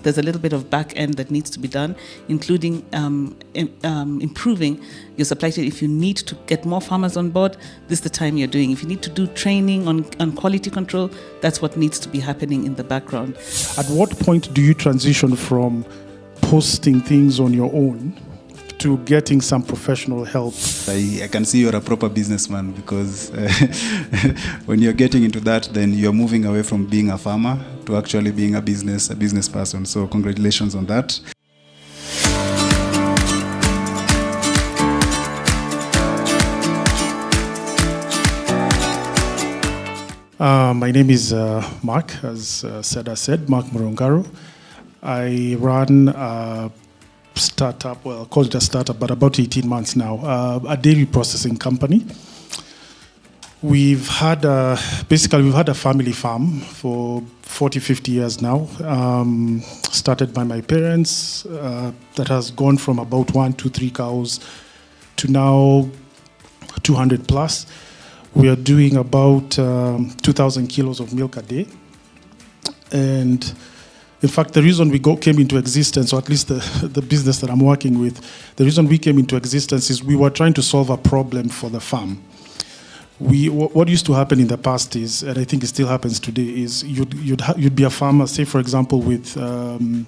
there's a little bit of back end that needs to be done, including improving your supply chain. If you need to get more farmers on board, this is the time you're doing. If you need to do training on quality control, that's what needs to be happening in the background. At what point do you transition from posting things on your own to getting some professional help? I can see you're a proper businessman, because when you're getting into that, then you're moving away from being a farmer to actually being a business person. So congratulations on that. My name is Mark, as Seda said, Mark Murungaru. I run a startup, well, call it a startup, but about 18 months now, a dairy processing company. We've had a family farm for 40, 50 years now, started by my parents, that has gone from about 1 to 3 cows to now 200 plus. We are doing about 2,000 kilos of milk a day. And in fact, the reason we came into existence, or at least the business that I'm working with, the reason we came into existence is we were trying to solve a problem for the farm. What used to happen in the past is, and I think it still happens today, is you'd be a farmer, say for example, with 10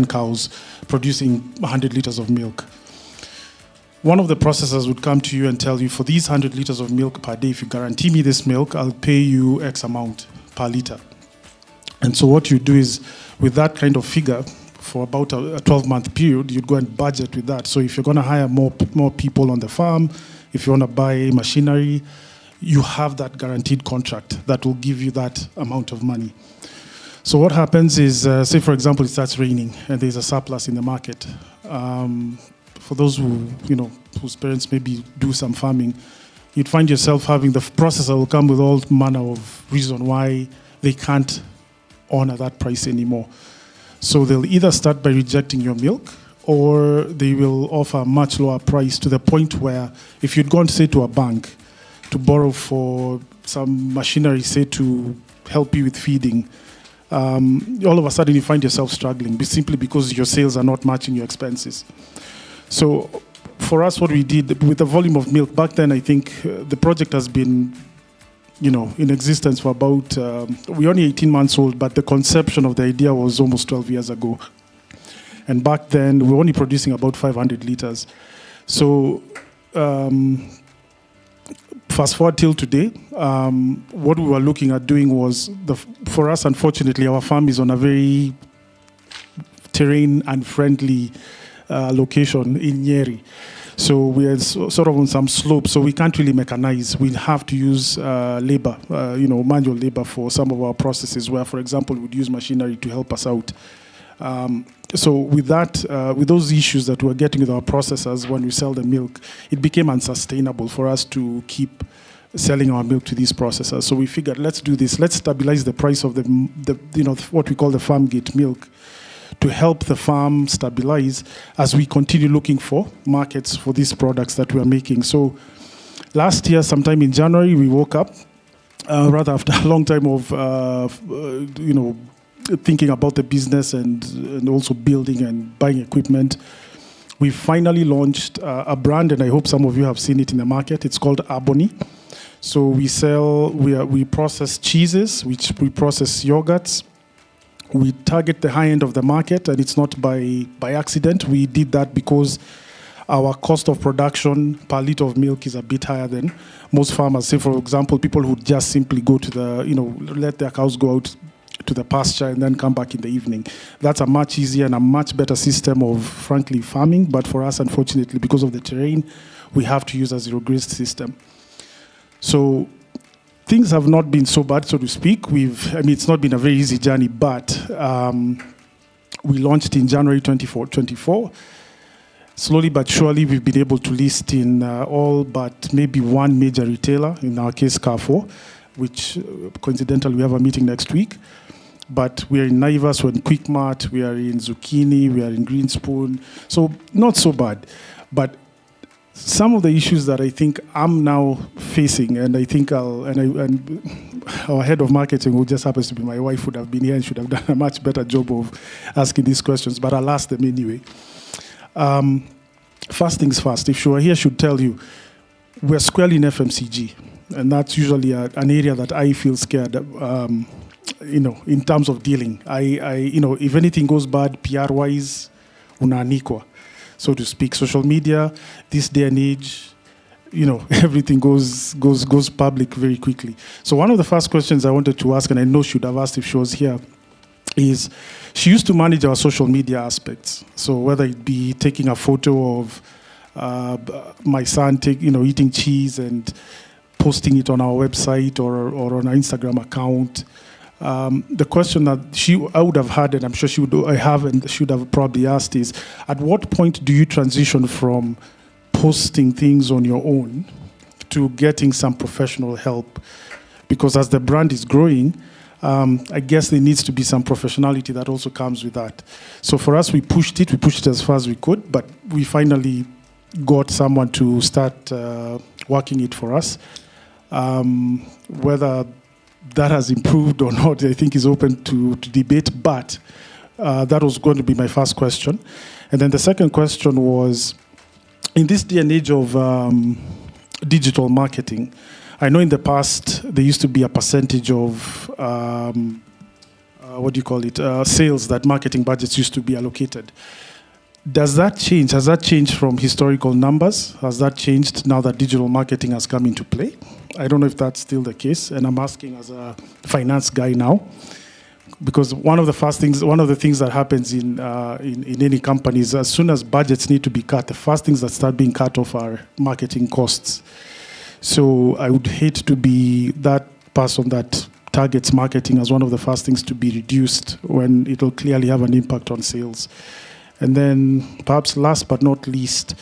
cows producing 100 liters of milk. One of the processors would come to you and tell you, for these 100 liters of milk per day, if you guarantee me this milk, I'll pay you X amount per liter. And so what you do is, with that kind of figure, for about a 12-month period, you'd go and budget with that. So if you're going to hire more people on the farm, if you want to buy machinery, you have that guaranteed contract that will give you that amount of money. So what happens is, say for example, it starts raining and there's a surplus in the market. For those who, whose parents maybe do some farming, you'd find yourself having the processor will come with all manner of reason why they can't honor that price anymore. So they'll either start by rejecting your milk, or they will offer a much lower price, to the point where if you'd gone, say, to a bank to borrow for some machinery, say, to help you with feeding, all of a sudden you find yourself struggling simply because your sales are not matching your expenses. So for us, what we did with the volume of milk back then, I think the project has been in existence for about, we're only 18 months old, but the conception of the idea was almost 12 years ago. And back then, we were only producing about 500 liters. So fast forward till today, what we were looking at doing was, for us, unfortunately, our farm is on a very terrain-unfriendly location in Nyeri. So we are sort of on some slope, so we can't really mechanize. We have to use labor, manual labor for some of our processes, where, for example, we'd use machinery to help us out. So with that, with those issues that we're getting with our processors when we sell the milk, it became unsustainable for us to keep selling our milk to these processors. So we figured, let's do this. Let's stabilize the price of the what we call the farm gate milk, to help the farm stabilize as we continue looking for markets for these products that we are making. So last year, sometime in January, we woke up, rather after a long time of, thinking about the business and also building and buying equipment. We finally launched a brand, and I hope some of you have seen it in the market. It's called Abony. So we process cheeses, we process yogurts. We target the high end of the market, and it's not by accident. We did that because our cost of production per liter of milk is a bit higher than most farmers. Say, for example, people who just simply go to let their cows go out to the pasture and then come back in the evening. That's a much easier and a much better system of, frankly, farming. But for us, unfortunately, because of the terrain, we have to use a zero-grazed system. So things have not been so bad, so to speak. It's not been a very easy journey, but we launched in January 24. Slowly but surely, we've been able to list in all but maybe one major retailer, in our case, Carrefour, which coincidentally, we have a meeting next week. But we are in Naivas, we're in Quickmart, we are in Zucchini, we are in Greenspoon. So not so bad. But some of the issues that I think I'm now facing, and I think our head of marketing, who just happens to be my wife, would have been here and should have done a much better job of asking these questions, but I'll ask them anyway. First things first, if she were here, she'd tell you, we're squarely in FMCG, and that's usually an area that I feel scared, in terms of dealing. If anything goes bad, PR-wise, unaanikwa, so to speak. Social media, this day and age, everything goes public very quickly. So one of the first questions I wanted to ask, and I know she would have asked if she was here, is she used to manage our social media aspects. So whether it be taking a photo of my son eating cheese and posting it on our website or on our Instagram account. The question that I would have had, and I'm sure she would have probably asked, is at what point do you transition from posting things on your own to getting some professional help? Because as the brand is growing, I guess there needs to be some professionality that also comes with that. So for us, we pushed it as far as we could, but we finally got someone to start working it for us. Whether that has improved or not, I think is open to debate, but that was going to be my first question. And then the second question was, in this day and age of digital marketing, I know in the past there used to be a percentage of sales that marketing budgets used to be allocated. Does that change? Has that changed from historical numbers? Has that changed now that digital marketing has come into play? I don't know if that's still the case, and I'm asking as a finance guy now, because one of the things that happens in any company is, as soon as budgets need to be cut, the first things that start being cut off are marketing costs. So I would hate to be that person that targets marketing as one of the first things to be reduced when it will clearly have an impact on sales. And then perhaps last but not least,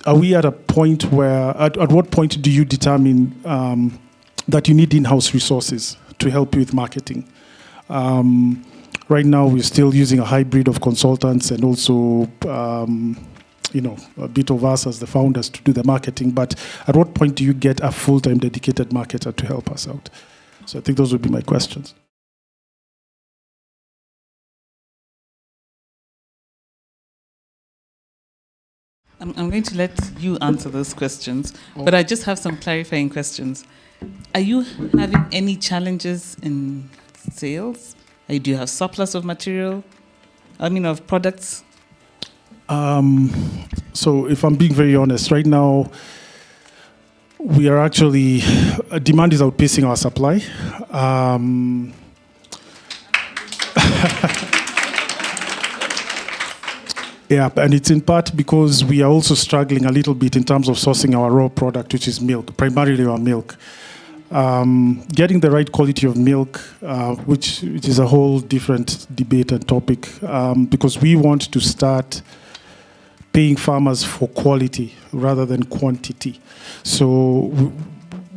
are we at a point where, at what point do you determine that you need in-house resources to help you with marketing? Right now, we're still using a hybrid of consultants and also, a bit of us as the founders to do the marketing. But at what point do you get a full-time dedicated marketer to help us out? So I think those would be my questions. I'm going to let you answer those questions, but I just have some clarifying questions. Are you having any challenges in sales? Do you have surplus of material? Of products? So if I'm being very honest, right now, we are actually, demand is outpacing our supply. Yeah, and it's in part because we are also struggling a little bit in terms of sourcing our raw product, which is milk, primarily our milk. Getting the right quality of milk, which is a whole different debate and topic, because we want to start paying farmers for quality rather than quantity. So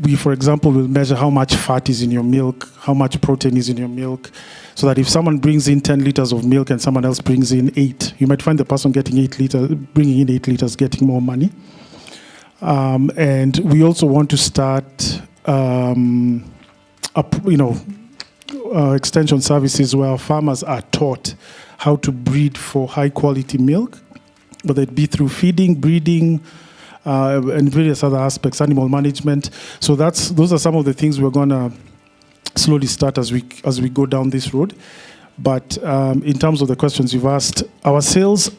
we, for example, will measure how much fat is in your milk, how much protein is in your milk, so that if someone brings in 10 liters of milk and someone else brings in 8, you might find the person bringing in 8 liters getting more money. And we also want to start extension services where farmers are taught how to breed for high quality milk, whether it be through feeding, breeding, and various other aspects, animal management. So those are some of the things we're gonna slowly start as we go down this road. But in terms of the questions you've asked, our sales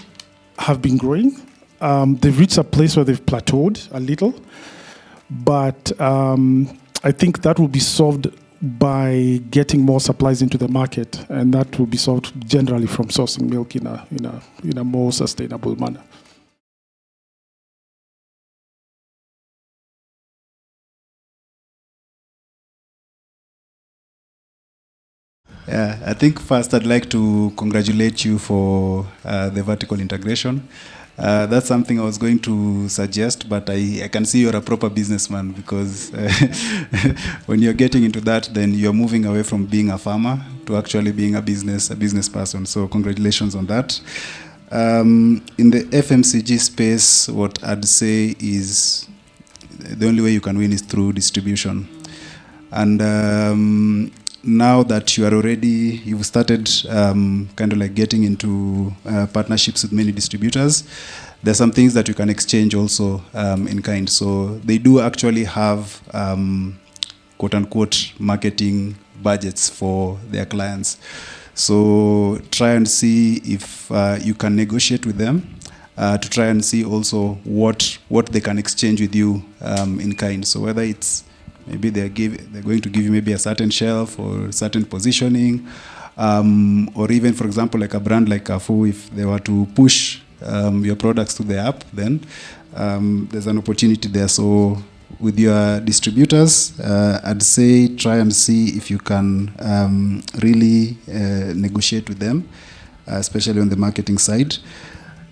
have been growing. They've reached a place where they've plateaued a little, but I think that will be solved by getting more supplies into the market, and that will be solved generally from sourcing milk in a more sustainable manner. Yeah, I think first I'd like to congratulate you for the vertical integration. That's something I was going to suggest, but I can see you're a proper businessman, because when you're getting into that, then you're moving away from being a farmer to actually being a business person. So congratulations on that. In the FMCG space, what I'd say is the only way you can win is through distribution. And now that you've started kind of like getting into partnerships with many distributors, there's some things that you can exchange also in kind. So they do actually have quote unquote marketing budgets for their clients. So try and see if you can negotiate with them to try and see also what they can exchange with you in kind. So whether it's maybe they're going to give you maybe a certain shelf or certain positioning, or even, for example, like a brand like Carrefour, if they were to push your products to the app, then there's an opportunity there. So with your distributors, I'd say try and see if you can really negotiate with them, especially on the marketing side.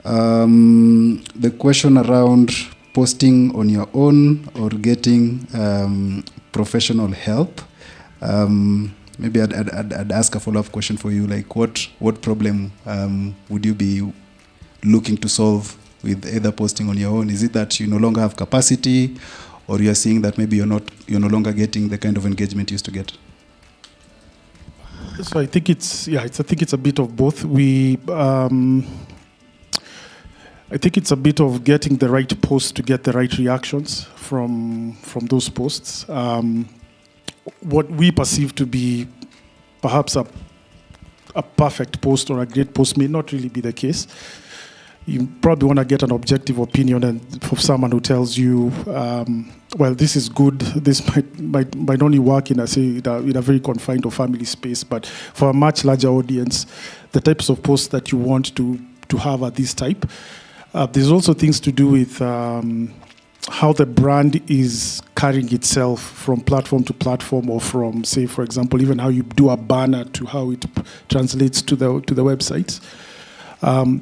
The question around posting on your own or getting professional help, maybe I'd ask a follow-up question for you, like what problem would you be looking to solve with either posting on your own? Is it that you no longer have capacity, or you are seeing that maybe you're no longer getting the kind of engagement you used to get? So I think it's a bit of both. I think it's a bit of getting the right post to get the right reactions from those posts. What we perceive to be perhaps a perfect post or a great post may not really be the case. You probably want to get an objective opinion and from someone who tells you, well, this is good. This might only work in a very confined or family space, but for a much larger audience, the types of posts that you want to have are this type. There's also things to do with how the brand is carrying itself from platform to platform, or from, say, for example, even how you do a banner to how it translates to the websites.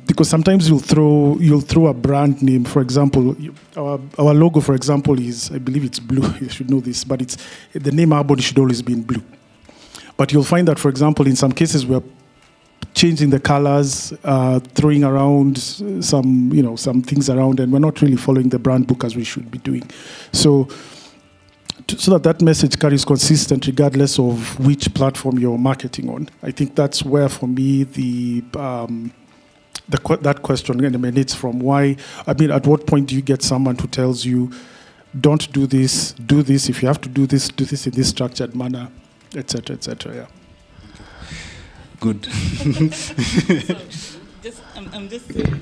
Because sometimes you'll throw a brand name. For example, our logo, for example, is, I believe it's blue. You should know this, but the name Abony should always be in blue. But you'll find that, for example, in some cases we're changing the colors, throwing around some things around, and we're not really following the brand book as we should be doing. So that message carries consistent regardless of which platform you're marketing on. I think that's where, for me, that question emanates from. Why? I mean, at what point do you get someone who tells you, don't do this, do this, if you have to do this in this structured manner, etc., etc. Yeah. Good. I'm just saying,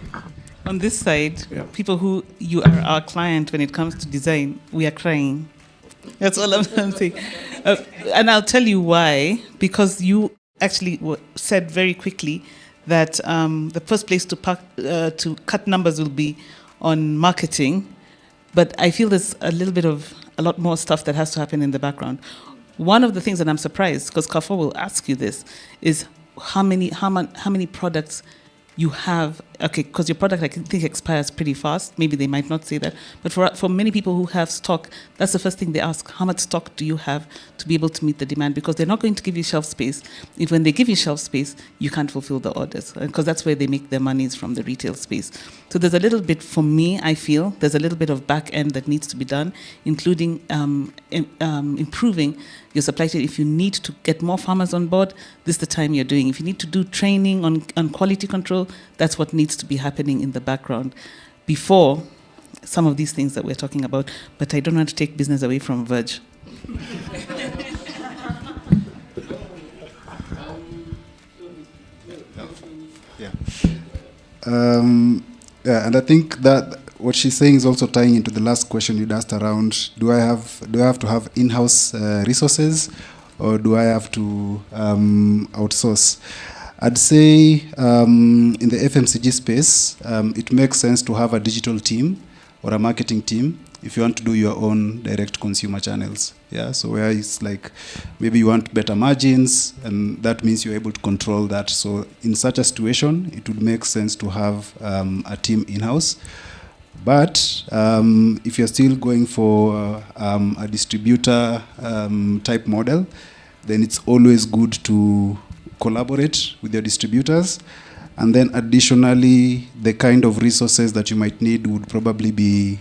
on this side, people who you are our client when it comes to design, we are crying. That's all I'm saying. And I'll tell you why. Because you actually said very quickly that the first place to cut numbers will be on marketing. But I feel there's a lot more stuff that has to happen in the background. One of the things that I'm surprised, because Carrefour will ask you this, is how many products you have. Okay, because your product, I think, expires pretty fast. Maybe they might not say that. But for many people who have stock, that's the first thing they ask. How much stock do you have to be able to meet the demand? Because they're not going to give you shelf space. If when they give you shelf space, you can't fulfill the orders. Because that's where they make their monies, from the retail space. So there's a little bit, for me, I feel, there's a little bit of back end that needs to be done, including improving your supply chain. If you need to get more farmers on board, this is the time you're doing. If you need to do training on quality control, that's what needs to be happening in the background before some of these things that we're talking about. But I don't want to take business away from VIII. And I think that what she's saying is also tying into the last question you'd asked around, do I have to have in-house resources, or do I have to outsource? I'd say in the FMCG space, it makes sense to have a digital team or a marketing team if you want to do your own direct consumer channels. Yeah, so where it's like maybe you want better margins, and that means you're able to control that. So in such a situation, it would make sense to have a team in-house. But if you're still going for a distributor type model, then it's always good to collaborate with your distributors. And then additionally, the kind of resources that you might need would probably be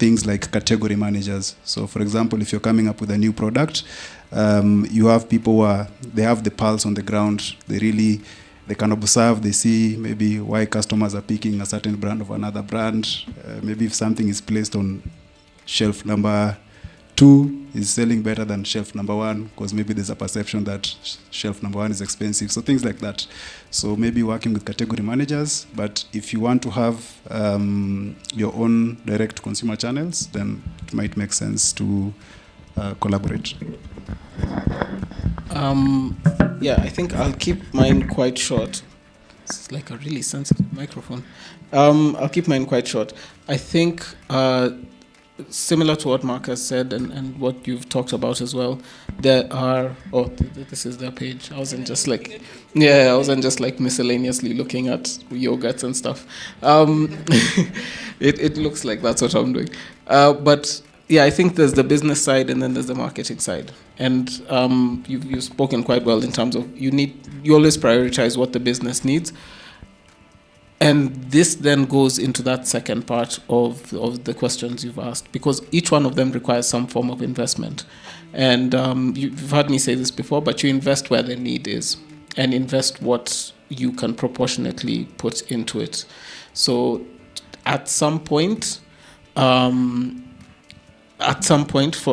things like category managers. So, for example, if you're coming up with a new product, you have people who they have the pulse on the ground. They can observe, they see maybe why customers are picking a certain brand over another brand. Maybe if something is placed on shelf number 2 is selling better than shelf number 1, because maybe there's a perception that shelf number 1 is expensive. So things like that. So maybe working with category managers. But if you want to have your own direct consumer channels, then it might make sense to collaborate. Yeah, I think I'll keep mine quite short. This is like a really sensitive microphone. I'll keep mine quite short. I think similar to what Mark has said and what you've talked about as well, there are, this is their page. I wasn't just like miscellaneously looking at yogurts and stuff. It looks like that's what I'm doing. But yeah, I think there's the business side and then there's the marketing side. And you've spoken quite well in terms of you always prioritize what the business needs. And this then goes into that second part of the questions you've asked, because each one of them requires some form of investment. And you've heard me say this before, but you invest where the need is and invest what you can proportionately put into it. So at some point for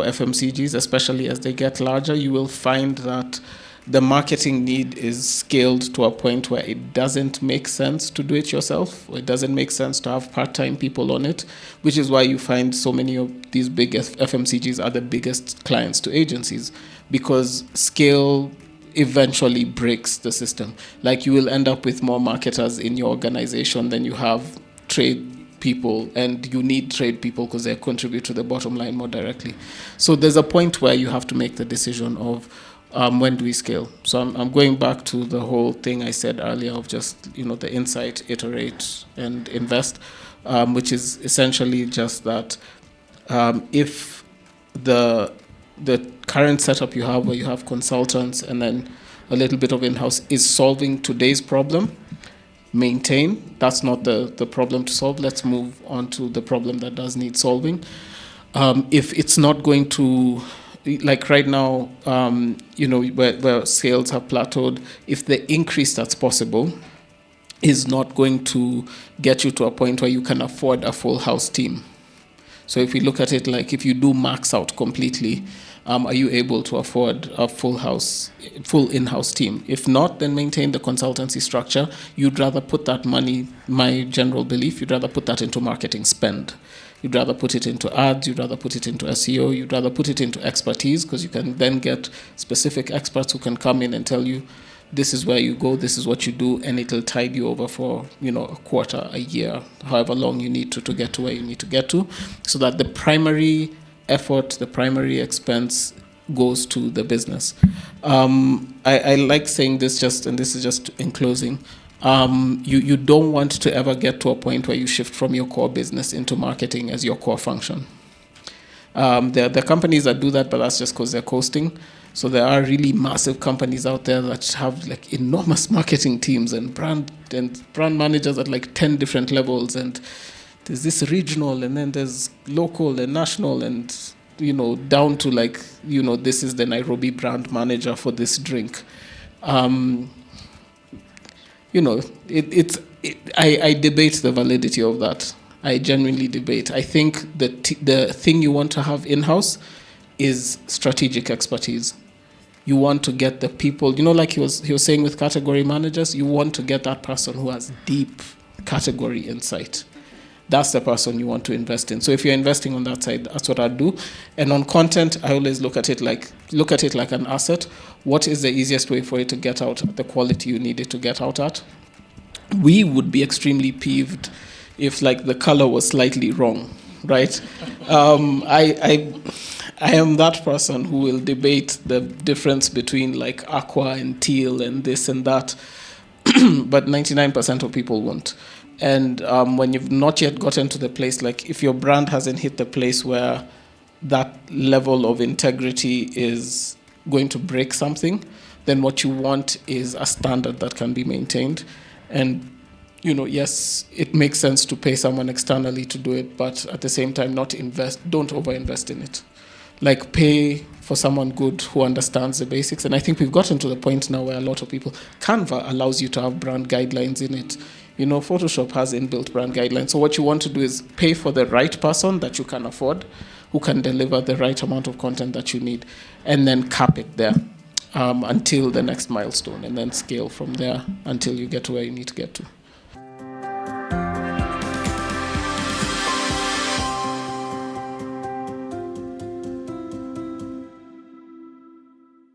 FMCGs, especially as they get larger, you will find that the marketing need is scaled to a point where it doesn't make sense to do it yourself, or it doesn't make sense to have part-time people on it, which is why you find so many of these big FMCGs are the biggest clients to agencies, because scale eventually breaks the system. Like, you will end up with more marketers in your organization than you have trade people, and you need trade people because they contribute to the bottom line more directly. So there's a point where you have to make the decision of when do we scale. So I'm going back to the whole thing I said earlier of just, the insight, iterate, and invest, which is essentially just that if the current setup you have, where you have consultants and then a little bit of in-house, is solving today's problem, maintain. That's not the problem to solve. Let's move on to the problem that does need solving. If it's not going to, like right now, where sales have plateaued, if the increase that's possible is not going to get you to a point where you can afford a full house team. So if we look at it like, if you do max out completely, are you able to afford a full in-house team? If not, then maintain the consultancy structure. You'd rather put that money, my general belief, you'd rather put that into marketing spend. You'd rather put it into ads, you'd rather put it into SEO, you'd rather put it into expertise, because you can then get specific experts who can come in and tell you, this is where you go, this is what you do, and it'll tide you over for, a quarter, a year, however long you need to get to where you need to get to, so that the primary effort, the primary expense goes to the business. I like saying this and this is just in closing. You don't want to ever get to a point where you shift from your core business into marketing as your core function. There are companies that do that, but that's just because they're coasting. So there are really massive companies out there that have like enormous marketing teams and brand managers at like 10 different levels, and there's this regional, and then there's local and national, and down to like, this is the Nairobi brand manager for this drink. I debate the validity of that. I genuinely debate. I think the thing you want to have in-house is strategic expertise. You want to get the people, like he was saying with category managers, you want to get that person who has deep category insight. That's the person you want to invest in. So if you're investing on that side, that's what I'd do. And on content, I always look at it like an asset. What is the easiest way for it to get out at the quality you need it to get out at? We would be extremely peeved if like the color was slightly wrong, right? I am that person who will debate the difference between like aqua and teal and this and that, but 99% of people won't. And when you've not yet gotten to the place, like if your brand hasn't hit the place where that level of integrity is going to break something, then what you want is a standard that can be maintained. And yes, it makes sense to pay someone externally to do it, but at the same time, don't over-invest in it. Like, pay for someone good who understands the basics. And I think we've gotten to the point now where a lot of people, Canva allows you to have brand guidelines in it. Photoshop has inbuilt brand guidelines. So what you want to do is pay for the right person that you can afford, who can deliver the right amount of content that you need, and then cap it there until the next milestone, and then scale from there until you get to where you need to get to.